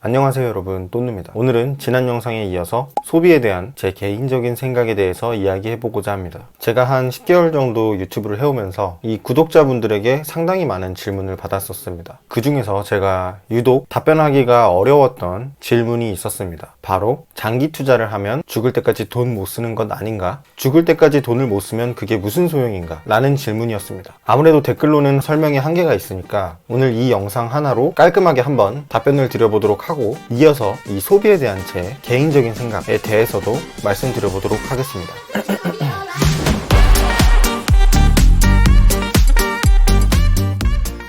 안녕하세요 여러분, 또누입니다. 오늘은 지난 영상에 이어서 소비에 대한 제 개인적인 생각에 대해서 이야기해보고자 합니다. 제가 한 10개월 정도 유튜브를 해오면서 이 구독자분들에게 상당히 많은 질문을 받았었습니다. 그 중에서 제가 유독 답변하기가 어려웠던 질문이 있었습니다. 바로 장기 투자를 하면 죽을 때까지 돈 못 쓰는 것 아닌가? 죽을 때까지 돈을 못 쓰면 그게 무슨 소용인가? 라는 질문이었습니다. 아무래도 댓글로는 설명에 한계가 있으니까 오늘 이 영상 하나로 깔끔하게 한번 답변을 드려보도록 하고, 이어서 이 소비에 대한 제 개인적인 생각에 대해서도 말씀드려보도록 하겠습니다.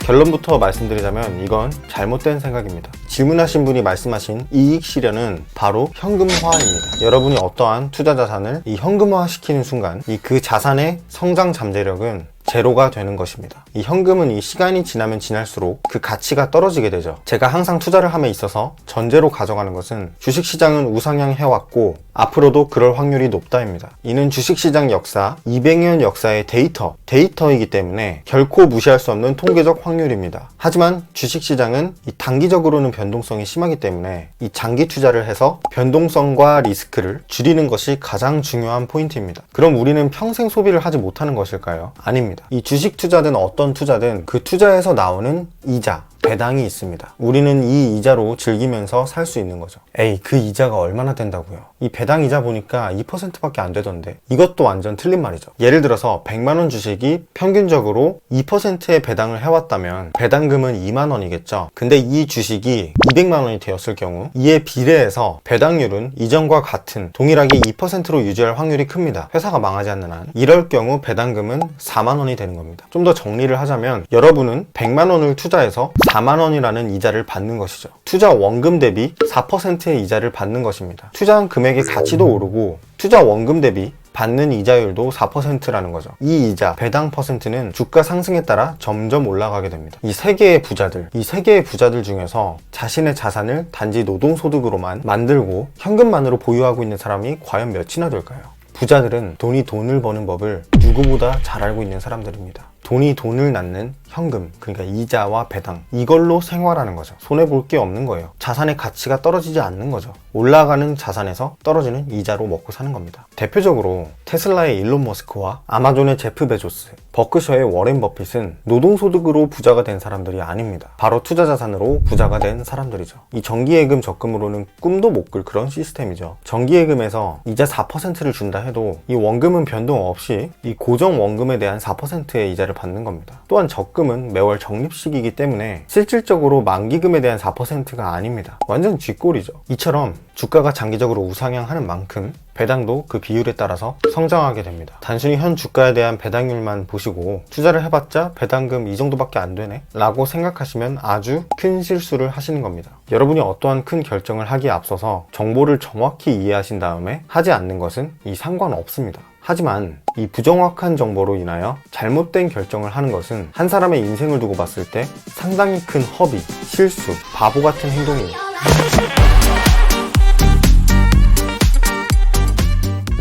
결론부터 말씀드리자면 이건 잘못된 생각입니다. 질문하신 분이 말씀하신 이익 실현은 바로 현금화입니다. 여러분이 어떠한 투자 자산을 이 현금화 시키는 순간 그 자산의 성장 잠재력은 제로가 되는 것입니다. 이 현금은 이 시간이 지나면 지날수록 그 가치가 떨어지게 되죠. 제가 항상 투자를 함에 있어서 전제로 가져가는 것은 주식시장은 우상향 해왔고 앞으로도 그럴 확률이 높다입니다. 이는 주식시장 역사, 200년 역사의 데이터이기 때문에 결코 무시할 수 없는 통계적 확률입니다. 하지만 주식시장은 이 단기적으로는 변동성이 심하기 때문에 이 장기 투자를 해서 변동성과 리스크를 줄이는 것이 가장 중요한 포인트입니다. 그럼 우리는 평생 소비를 하지 못하는 것일까요? 아닙니다. 이 주식 투자든 어떤 투자든 그 투자에서 나오는 이자, 배당이 있습니다. 우리는 이 이자로 즐기면서 살 수 있는 거죠. 그 이자가 얼마나 된다고요? 이 배당 이자 보니까 2%밖에 안 되던데. 이것도 완전 틀린 말이죠. 예를 들어서 100만원 주식이 평균적으로 2%의 배당을 해왔다면 배당금은 2만원이겠죠. 근데 이 주식이 200만원이 되었을 경우 이에 비례해서 배당률은 이전과 같은 동일하게 2%로 유지할 확률이 큽니다. 회사가 망하지 않는 한. 이럴 경우 배당금은 4만원이 되는 겁니다. 좀 더 정리를 하자면 여러분은 100만원을 투자해서 4만원이라는 이자를 받는 것이죠. 투자 원금 대비 4%의 이자를 받는 것입니다. 투자한 금액의 가치도 오르고 투자 원금 대비 받는 이자율도 4%라는 거죠. 이 이자, 배당 퍼센트는 주가 상승에 따라 점점 올라가게 됩니다. 이 세 개의 부자들 중에서 자신의 자산을 단지 노동소득으로만 만들고 현금만으로 보유하고 있는 사람이 과연 몇이나 될까요? 부자들은 돈이 돈을 버는 법을 누구보다 잘 알고 있는 사람들입니다. 돈이 돈을 낳는 현금, 그러니까 이자와 배당, 이걸로 생활하는 거죠. 손해볼 게 없는 거예요. 자산의 가치가 떨어지지 않는 거죠. 올라가는 자산에서 떨어지는 이자로 먹고 사는 겁니다. 대표적으로 테슬라의 일론 머스크와 아마존의 제프 베조스, 버크셔의 워렌 버핏은 노동소득으로 부자가 된 사람들이 아닙니다. 바로 투자 자산으로 부자가 된 사람들이죠. 이 정기예금 적금으로는 꿈도 못 꿀 그런 시스템이죠. 정기예금에서 이자 4%를 준다 해도 이 원금은 변동 없이 이 고정 원금에 대한 4%의 이자를 받는 겁니다. 또한 적금은 매월 적립식이기 때문에 실질적으로 만기금에 대한 4%가 아닙니다. 완전 쥐꼬리죠. 이처럼 주가가 장기적으로 우상향하는 만큼 배당도 그 비율에 따라서 성장하게 됩니다. 단순히 현 주가에 대한 배당률만 보시고 투자를 해봤자 배당금 이 정도밖에 안 되네 라고 생각하시면 아주 큰 실수를 하시는 겁니다. 여러분이 어떠한 큰 결정을 하기에 앞서서 정보를 정확히 이해하신 다음에 하지 않는 것은 상관없습니다. 하지만 이 부정확한 정보로 인하여 잘못된 결정을 하는 것은 한 사람의 인생을 두고 봤을 때 상당히 큰 허비, 실수, 바보 같은 행동입니다.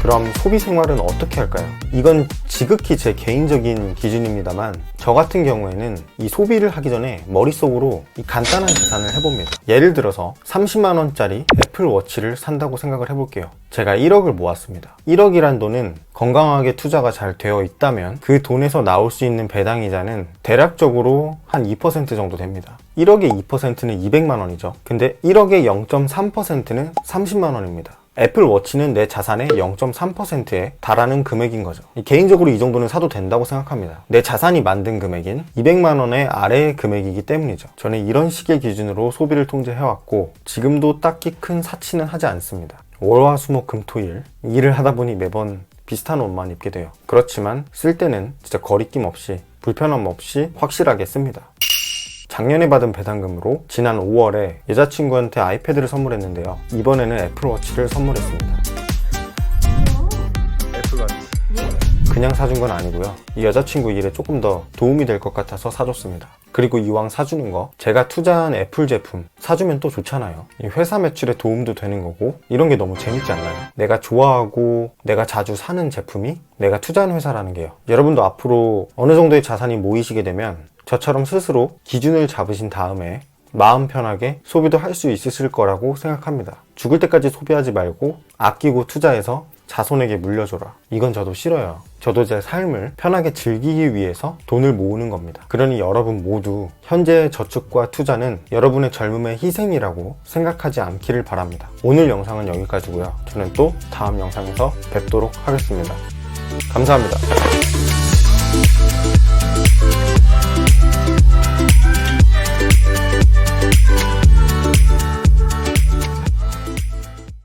그럼 소비 생활은 어떻게 할까요? 이건 지극히 제 개인적인 기준입니다만 저 같은 경우에는 이 소비를 하기 전에 머릿속으로 이 간단한 계산을 해봅니다. 예를 들어서 30만원짜리 애플워치를 산다고 생각을 해볼게요. 제가 1억을 모았습니다. 1억이란 돈은 건강하게 투자가 잘 되어 있다면 그 돈에서 나올 수 있는 배당이자는 대략적으로 한 2% 정도 됩니다. 1억의 2%는 200만원이죠. 근데 1억의 0.3%는 30만원입니다. 애플워치는 내 자산의 0.3%에 달하는 금액인 거죠. 개인적으로 이 정도는 사도 된다고 생각합니다. 내 자산이 만든 금액인 200만원의 아래의 금액이기 때문이죠. 저는 이런 식의 기준으로 소비를 통제해왔고 지금도 딱히 큰 사치는 하지 않습니다. 월화수목금토일 일을 하다 보니 매번 비슷한 옷만 입게 돼요. 그렇지만 쓸 때는 진짜 거리낌 없이 불편함 없이 확실하게 씁니다. 작년에 받은 배당금으로 지난 5월에 여자친구한테 아이패드를 선물했는데요. 이번에는 애플워치를 선물했습니다. 애플워치. 그냥 사준 건 아니고요. 이 여자친구 일에 조금 더 도움이 될 것 같아서 사줬습니다. 그리고 이왕 사주는 거, 제가 투자한 애플 제품 사주면 또 좋잖아요. 이 회사 매출에 도움도 되는 거고 이런 게 너무 재밌지 않나요? 내가 좋아하고 내가 자주 사는 제품이 내가 투자한 회사라는 게요. 여러분도 앞으로 어느 정도의 자산이 모이시게 되면 저처럼 스스로 기준을 잡으신 다음에 마음 편하게 소비도 할 수 있으실 거라고 생각합니다. 죽을 때까지 소비하지 말고 아끼고 투자해서 자손에게 물려줘라. 이건 저도 싫어요. 저도 제 삶을 편하게 즐기기 위해서 돈을 모으는 겁니다. 그러니 여러분 모두 현재의 저축과 투자는 여러분의 젊음의 희생이라고 생각하지 않기를 바랍니다. 오늘 영상은 여기까지고요. 저는 또 다음 영상에서 뵙도록 하겠습니다. 감사합니다.